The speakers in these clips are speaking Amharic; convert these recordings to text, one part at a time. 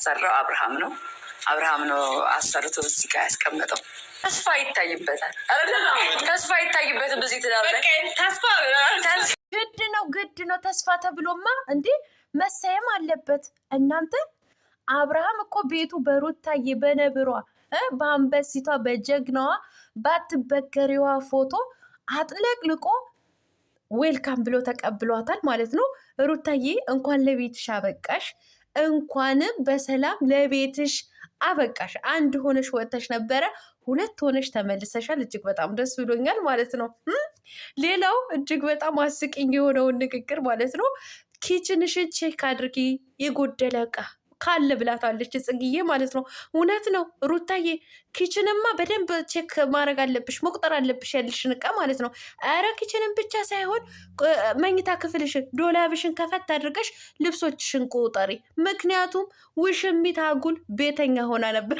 ያሰራው አብርሃም ነው። አብርሃም ነው አሰርቶ እዚህ ጋር ያስቀመጠው። ተስፋ ይታይበታል። ተስፋ ይታይበትም በዚህ ትዳር ላይ ተስፋ ግድ ነው። ተስፋ ተብሎማ እንዴ መሰየም አለበት እናንተ። አብርሃም እኮ ቤቱ በሩታዬ በነብሯ በአንበሲቷ በጀግናዋ ባትበገሬዋ ፎቶ አጥለቅልቆ ዌልካም ብሎ ተቀብሏታል ማለት ነው። ሩታዬ እንኳን ለቤትሽ አበቃሽ፣ እንኳንም በሰላም ለቤትሽ አበቃሽ። አንድ ሆነሽ ወጥተሽ ነበረ፣ ሁለት ሆነሽ ተመልሰሻል። እጅግ በጣም ደስ ብሎኛል ማለት ነው። ሌላው እጅግ በጣም አስቂኝ የሆነውን ንግግር ማለት ነው። ኪችንሽን ቼክ አድርጊ የጎደለ ዕቃ ካለ ብላታለች ጽግዬ ማለት ነው። እውነት ነው ሩታዬ፣ ኪችንማ በደንብ ቼክ ማድረግ አለብሽ፣ መቁጠር አለብሽ ያልሽን ዕቃ ማለት ነው። ኧረ ኪችንን ብቻ ሳይሆን መኝታ ክፍልሽን ዶላብሽን ከፈት አድርገሽ ልብሶችሽን ቁጠሪ። ምክንያቱም ውሽሚት አጉል ቤተኛ ሆና ነበር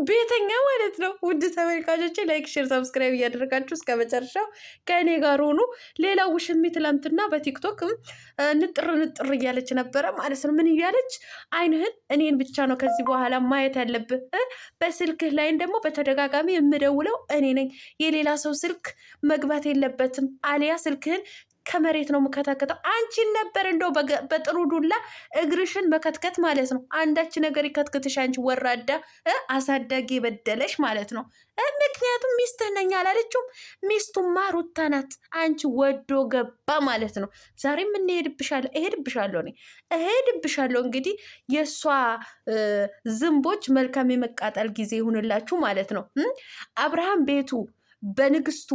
ቤተኛ ማለት ነው። ውድ ተመልካቾቼ ላይክ፣ ሼር፣ ሰብስክራይብ እያደረጋችሁ እስከ መጨረሻው ከእኔ ጋር ሆኑ። ሌላው ውሽሚት ትላንትና በቲክቶክም ንጥር እያለች ነበረ ማለት ነው። ምን እያለች? አይንህን እኔን ብቻ ነው ከዚህ በኋላ ማየት ያለብህ። በስልክህ ላይን ደግሞ በተደጋጋሚ የምደውለው እኔ ነኝ። የሌላ ሰው ስልክ መግባት የለበትም። አሊያ ስልክህን ከመሬት ነው የምከተከተው። አንቺን ነበር እንደው በጥሩ ዱላ እግርሽን መከትከት ማለት ነው። አንዳች ነገር ይከትክትሽ አንቺ ወራዳ አሳዳጊ የበደለሽ ማለት ነው። ምክንያቱም ሚስትህ ነኝ አላለችውም። ሚስቱማ ሩታ ናት። አንቺ ወዶ ገባ ማለት ነው። ዛሬም እሄድብሻለሁ። እንግዲህ የእሷ ዝንቦች መልካም የመቃጠል ጊዜ ይሁንላችሁ ማለት ነው። አብርሃም ቤቱ በንግስቱ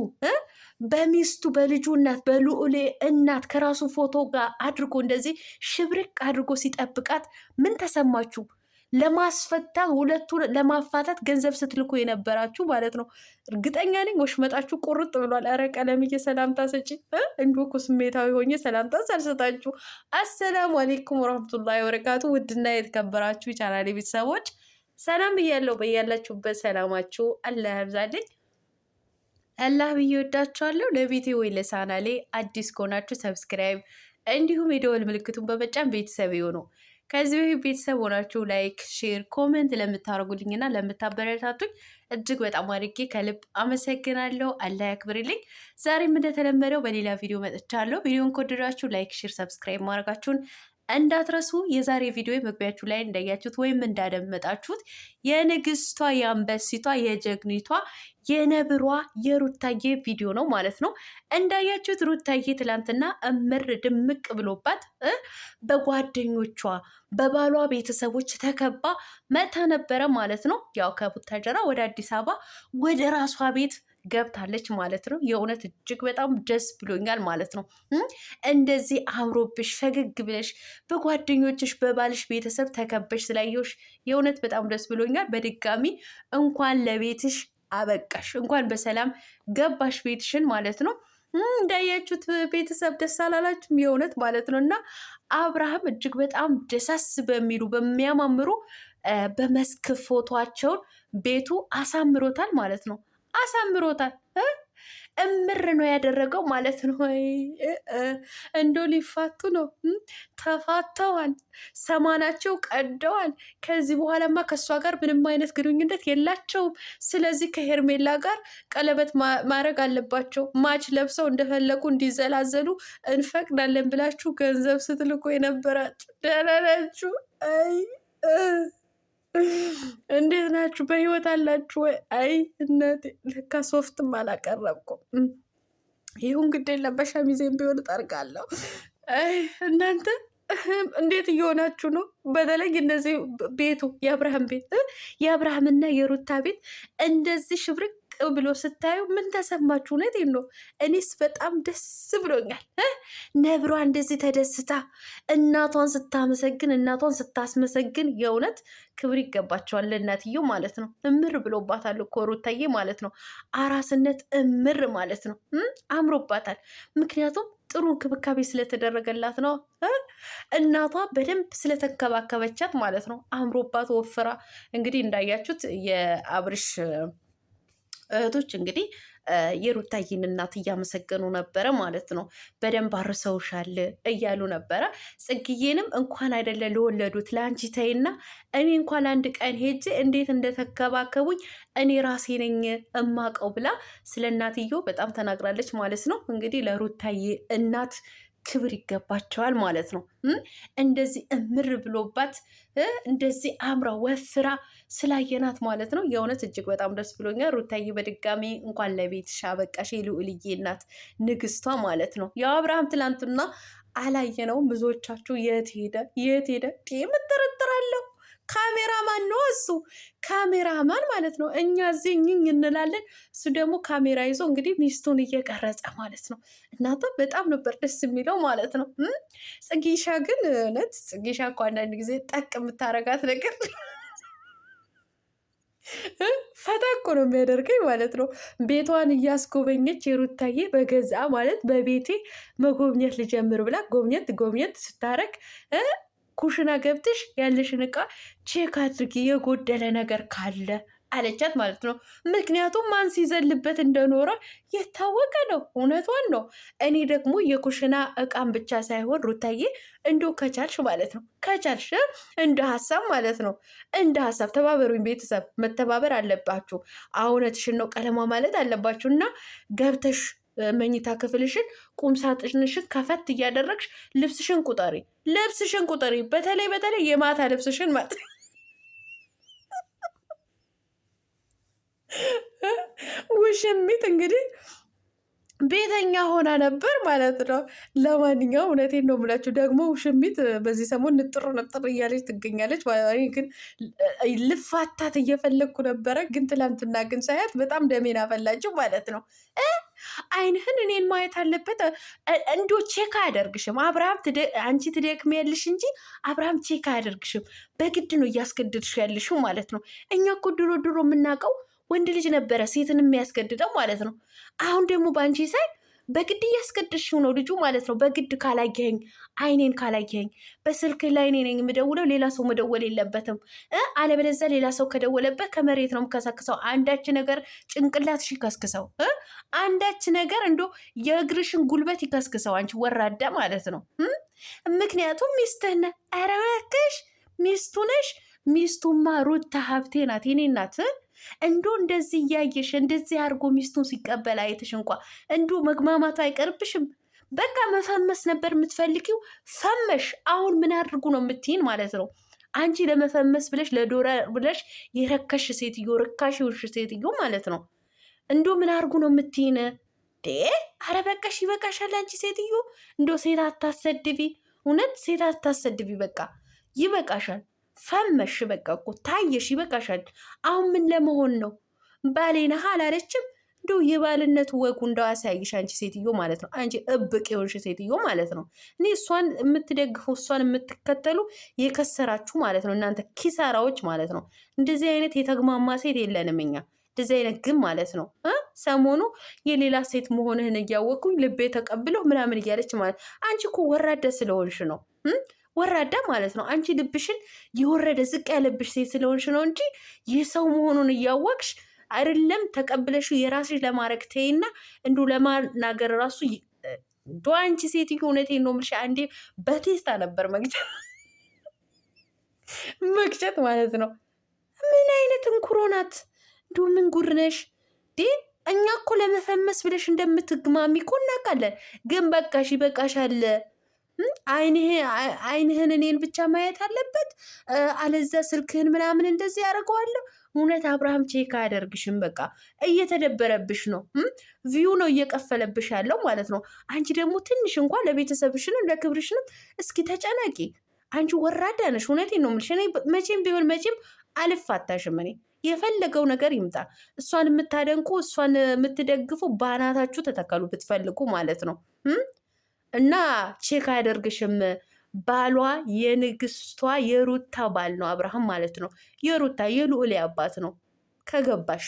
በሚስቱ በልጁ እናት በልዑሌ እናት ከራሱ ፎቶ ጋር አድርጎ እንደዚህ ሽብርቅ አድርጎ ሲጠብቃት ምን ተሰማችሁ? ለማስፈታ ሁለቱን ለማፋታት ገንዘብ ስትልኩ የነበራችሁ ማለት ነው። እርግጠኛ ነኝ ወሽመጣችሁ ቁርጥ ብሏል። ኧረ ቀለምዬ ሰላምታ ሰጪ እንዲሁ እኮ ስሜታዊ ሆኜ ሰላምታ ሳልሰጣችሁ። አሰላሙ አሌይኩም ወረህመቱላሂ ወበረካቱ። ውድና የተከበራችሁ የቻናሌ ቤተሰቦች ሰላም ብያለሁ። በያላችሁበት ሰላማችሁ አላህ ያብዛልኝ። አላህ ብዬ ወዳችኋለሁ። ለቤቴ ወይ ለቻናሌ አዲስ ከሆናችሁ ሰብስክራይብ እንዲሁም የደወል ምልክቱን በመጫን ቤተሰብ ይሁኑ። ከዚህ በፊት ቤተሰብ ሆናችሁ ላይክ፣ ሼር፣ ኮሜንት ለምታደርጉልኝና ለምታበረታቱኝ እጅግ በጣም አድርጌ ከልብ አመሰግናለሁ። አላህ ያክብርልኝ። ዛሬም እንደተለመደው በሌላ ቪዲዮ መጥቻለሁ። ቪዲዮን ከወደዳችሁ ላይክ፣ ሼር፣ ሰብስክራይብ ማድረጋችሁን እንዳትረሱ። የዛሬ ቪዲዮ መግቢያችሁ ላይ እንዳያችሁት ወይም እንዳደመጣችሁት የንግስቷ የአንበሲቷ የጀግኒቷ የነብሯ የሩታዬ ቪዲዮ ነው ማለት ነው። እንዳያችሁት ሩታዬ ትላንትና እምር ድምቅ ብሎባት በጓደኞቿ በባሏ ቤተሰቦች ተከባ መታ ነበረ ማለት ነው። ያው ከቡታጀራ ወደ አዲስ አበባ ወደ ራሷ ቤት ገብታለች ማለት ነው። የእውነት እጅግ በጣም ደስ ብሎኛል ማለት ነው። እንደዚህ አምሮብሽ ፈገግ ብለሽ በጓደኞችሽ በባልሽ ቤተሰብ ተከበሽ ስላየሁሽ የእውነት በጣም ደስ ብሎኛል። በድጋሚ እንኳን ለቤትሽ አበቃሽ፣ እንኳን በሰላም ገባሽ ቤትሽን ማለት ነው። እንዳያችሁት ቤተሰብ ደስ አላላችሁም? የእውነት ማለት ነው። እና አብርሃም እጅግ በጣም ደሳስ በሚሉ በሚያማምሩ በመስክ ፎቶቸውን ቤቱ አሳምሮታል ማለት ነው። አሳምሮታል። እምር ነው ያደረገው ማለት ነው። እንዶ ሊፋቱ ነው። ተፋተዋል። ሰማናቸው ቀደዋል። ከዚህ በኋላማ ከእሷ ጋር ምንም አይነት ግንኙነት የላቸውም። ስለዚህ ከሄርሜላ ጋር ቀለበት ማድረግ አለባቸው። ማች ለብሰው እንደፈለጉ እንዲዘላዘሉ እንፈቅዳለን ብላችሁ ገንዘብ ስትልኩ የነበራችሁ ደህና ናችሁ? እንዴት ናችሁ? በህይወት አላችሁ ወይ? አይ እናቴ ለካ ሶፍትም አላቀረብኩም። ይሁን ግድ የለም በሸሚዜም ቢሆን እጠርጋለሁ። እናንተ እንዴት እየሆናችሁ ነው? በተለይ እነዚህ ቤቱ የአብርሃም ቤት የአብርሃምና የሩታ ቤት እንደዚህ ሽብርቅ ብሎ ስታዩ ምን ተሰማችሁ? እውነቴን ነው። እኔስ በጣም ደስ ብሎኛል። ነብሯ እንደዚህ ተደስታ እናቷን ስታመሰግን እናቷን ስታስመሰግን የእውነት ክብር ይገባቸዋል ለእናትየው ማለት ነው። እምር ብሎባታል እኮ ሩታዬ ማለት ነው። አራስነት እምር ማለት ነው። አምሮባታል። ምክንያቱም ጥሩ እንክብካቤ ስለተደረገላት ነው። እናቷ በደንብ ስለተንከባከበቻት ማለት ነው። አምሮባት ወፍራ እንግዲህ እንዳያችሁት የአብርሽ እህቶች እንግዲህ የሩታዬን እናት እያመሰገኑ ነበረ ማለት ነው። በደንብ አርሰውሻል እያሉ ነበረ። ጽግዬንም እንኳን አይደለ ለወለዱት ለአንቺ ተይና እኔ እንኳን አንድ ቀን ሄጄ እንዴት እንደተከባከቡኝ እኔ ራሴ ነኝ እማቀው ብላ ስለ እናትየው በጣም ተናግራለች ማለት ነው። እንግዲህ ለሩታዬ እናት ክብር ይገባቸዋል ማለት ነው። እንደዚህ እምር ብሎባት እንደዚህ አምራ ወፍራ ስላየናት ማለት ነው። የእውነት እጅግ በጣም ደስ ብሎኛል። ሩታዬ በድጋሚ እንኳን ለቤትሽ አበቃሽ፣ የልዑልዬ እናት ንግስቷ ማለት ነው። ያው አብርሃም ትላንትና አላየነውም። ብዙዎቻችሁ የት ሄደ የት ሄደ የምጠረጥራለሁ። ካሜራማን ነው እሱ፣ ካሜራማን ማለት ነው። እኛ እዚህ እኝኝ እንላለን፣ እሱ ደግሞ ካሜራ ይዞ እንግዲህ ሚስቱን እየቀረጸ ማለት ነው። እናንተ በጣም ነበር ደስ የሚለው ማለት ነው። ጽጌሻ ግን እውነት ጽጌሻ እኮ አንዳንድ ጊዜ ጠቅ የምታረጋት ነገር ፈታ እኮ ነው የሚያደርገኝ ማለት ነው። ቤቷን እያስጎበኘች የሩታዬ በገዛ ማለት በቤቴ መጎብኘት ልጀምር ብላ ጎብኘት ጎብኘት ስታረግ ኩሽና ገብተሽ ያለሽን እቃ ቼክ አድርጊ የጎደለ ነገር ካለ አለቻት ማለት ነው። ምክንያቱም ማን ሲዘልበት እንደኖረ የታወቀ ነው። እውነቷን ነው። እኔ ደግሞ የኩሽና እቃም ብቻ ሳይሆን ሩታዬ እንዶ ከቻልሽ ማለት ነው ከቻልሽ እንደ ሀሳብ ማለት ነው እንደ ሀሳብ ተባበሩኝ። ቤተሰብ መተባበር አለባችሁ። እውነትሽን ነው። ቀለማ ማለት አለባችሁ እና ገብተሽ መኝታ ክፍልሽን ቁምሳጥንሽን ከፈት እያደረግሽ ልብስሽን ቁጠሪ። በተለይ የማታ ልብስሽን ውሽሚት እንግዲህ ቤተኛ ሆና ነበር ማለት ነው። ለማንኛውም እውነቴን ነው የምላችሁ። ደግሞ ውሽሚት በዚህ ሰሞን ንጥር እያለች ትገኛለች። ግን ልፋታት እየፈለግኩ ነበረ። ግን ትላንትና ግን ሳያት በጣም ደሜን አፈላችሁ ማለት ነው። አይንህን እኔን ማየት አለበት። እንዶ ቼክ አያደርግሽም አብርሃም። አንቺ ትደክሚያለሽ እንጂ አብርሃም ቼክ አያደርግሽም። በግድ ነው እያስገድድሽ ያለሽው ማለት ነው። እኛ እኮ ድሮ የምናውቀው ወንድ ልጅ ነበረ ሴትን የሚያስገድደው ማለት ነው። አሁን ደግሞ በአንቺ ሳይ በግድ እያስገድድሽው ነው ልጁ ማለት ነው። በግድ ካላየኸኝ፣ አይኔን ካላየኸኝ፣ በስልክ ላይ እኔ ነኝ የምደውለው፣ ሌላ ሰው መደወል የለበትም። አለበለዚያ ሌላ ሰው ከደወለበት ከመሬት ነው የምከሰክሰው። አንዳች ነገር ጭንቅላትሽ ይከስክሰው፣ አንዳች ነገር እንዶ የእግርሽን ጉልበት ይከስክሰው። አንቺ ወራዳ ማለት ነው። ምክንያቱም ሚስትህ ነህ። ኧረ እባክሽ ሚስቱ ነሽ። ሚስቱማ ሩታ ሀብቴ ናት፣ የኔ ናት። እንዶ እንደዚህ እያየሽ እንደዚህ አድርጎ ሚስቱን ሲቀበል አይተሽ እንኳ እንዶ መግማማቱ አይቀርብሽም? በቃ መፈመስ ነበር የምትፈልጊው፣ ፈመሽ። አሁን ምን አድርጉ ነው የምትይን ማለት ነው? አንቺ ለመፈመስ ብለሽ ለዶላር ብለሽ የረከሽ ሴትዮ፣ ርካሽ የሆንሽ ሴትዮ ማለት ነው። እንዶ ምን አድርጉ ነው የምትይን? አረ በቃሽ፣ ይበቃሻል። አንቺ ሴትዮ እንዶ ሴት አታሰድቢ፣ እውነት ሴት አታሰድቢ። በቃ ይበቃሻል። ፈመሽ በቃ እኮ ታየሽ፣ ይበቃሻል። አሁን ምን ለመሆን ነው? ባሌ ነህ አላለችም? እንደው የባልነቱ ወጉ እንደው አሳይሽ አንቺ ሴትዮ ማለት ነው። አንቺ እብቅ የሆንሽ ሴትዮ ማለት ነው። እኔ እሷን የምትደግፉ እሷን የምትከተሉ የከሰራችሁ ማለት ነው እናንተ ኪሳራዎች ማለት ነው። እንደዚህ አይነት የተግማማ ሴት የለንም እኛ፣ እንደዚህ አይነት ግን ማለት ነው። ሰሞኑ የሌላ ሴት መሆንህን እያወቅኩኝ ልቤ ተቀብለው ምናምን እያለች ማለት አንቺ እኮ ወራዳ ስለሆንሽ ነው። ወራዳ ማለት ነው። አንቺ ልብሽን የወረደ ዝቅ ያለብሽ ሴት ስለሆንሽ ነው እንጂ ይህ ሰው መሆኑን እያወቅሽ አይደለም ተቀብለሽ የራስሽ ለማድረግ ተይና እንዱ ለማናገር ራሱ ዶ አንቺ ሴትዮ እውነቴን ነው የምልሽ። አንዴ በቴስታ ነበር መግጨት ማለት ነው። ምን አይነት እንኩሮ ናት? እንዱ ምን ጉር ነሽ? እኛ እኮ ለመፈመስ ብለሽ እንደምትግማሚ እኮ እናውቃለን። ግን በቃሽ፣ ይበቃሻል። አይንህን እኔን ብቻ ማየት አለበት። አለዛ ስልክህን ምናምን እንደዚህ ያደርገዋለሁ። እውነት አብርሃም ቼክ አያደርግሽም። በቃ እየተደበረብሽ ነው። ቪው ነው እየቀፈለብሽ ያለው ማለት ነው። አንቺ ደግሞ ትንሽ እንኳን ለቤተሰብሽንም ለክብርሽንም እስኪ ተጨናቂ። አንቺ ወራዳ ነሽ። እውነቴን ነው የምልሽ። እኔ መቼም ቢሆን መቼም አልፋታሽም። እኔ የፈለገው ነገር ይምጣ። እሷን የምታደንቁ እሷን የምትደግፉ ባናታችሁ ተተከሉ ብትፈልጉ ማለት ነው። እና ቼክ አያደርግሽም። ባሏ የንግስቷ የሩታ ባል ነው አብርሃም ማለት ነው። የሩታ የልዑል አባት ነው ከገባሽ